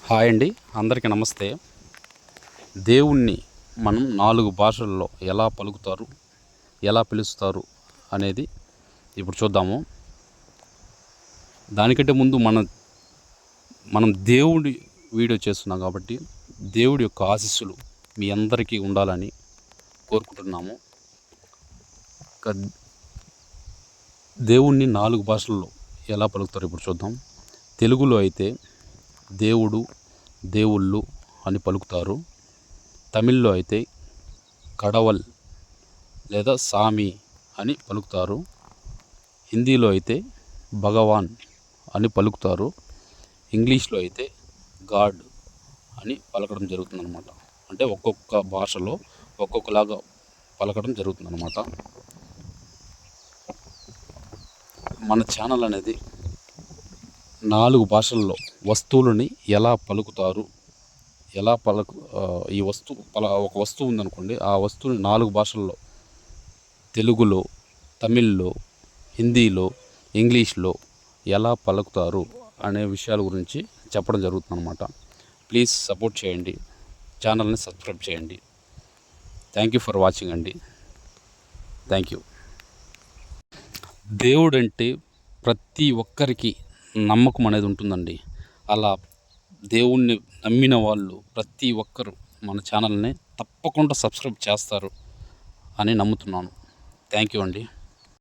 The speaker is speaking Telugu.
హాయ్ అండి, అందరికీ నమస్తే. దేవుణ్ణి మనం 4 భాషల్లో ఎలా పలుకుతారు, ఎలా పిలుస్తారు అనేది ఇప్పుడు చూద్దాము. దానికంటే ముందు మనం దేవుడి వీడియో చేస్తున్నాం కాబట్టి దేవుడి యొక్క ఆశీస్సులు మీ అందరికీ ఉండాలని కోరుకుంటున్నాము. దేవుణ్ణి 4 భాషల్లో ఎలా పలుకుతారు ఇప్పుడు చూద్దాం. తెలుగులో అయితే దేవుడు, దేవుళ్ళు అని పలుకుతారు. తమిళ్లో అయితే కడవల్ లేదా సామి అని పలుకుతారు. హిందీలో అయితే భగవాన్ అని పలుకుతారు. ఇంగ్లీష్లో అయితే గాడ్ అని పలకడం జరుగుతుందన్నమాట. అంటే ఒక్కొక్క భాషలో ఒక్కొక్కలాగా పలకడం జరుగుతుందన్నమాట. మన ఛానల్ అనేది 4 భాషల్లో వస్తువులని ఎలా పలుకుతారు, ఈ ఒక వస్తువు ఉందనుకోండి, ఆ వస్తువుని 4 భాషల్లో తెలుగులో, తమిళ్లో, హిందీలో, ఇంగ్లీష్లో ఎలా పలుకుతారు అనే విషయాల గురించి చెప్పడం జరుగుతుందన్నమాట. ప్లీజ్ సపోర్ట్ చేయండి, ఛానల్ని సబ్స్క్రైబ్ చేయండి. థ్యాంక్ యూ ఫర్ వాచింగ్ అండి. Thank you. దేవుడంటే ప్రతి ఒక్కరికి నమ్మకం అనేది ఉంటుందండి. అలా దేవుణ్ణి నమ్మిన వాళ్ళు ప్రతి ఒక్కరు మన ఛానల్ని తప్పకుండా సబ్స్క్రైబ్ చేస్తారు అని నమ్ముతున్నాను. థ్యాంక్ యూ అండి.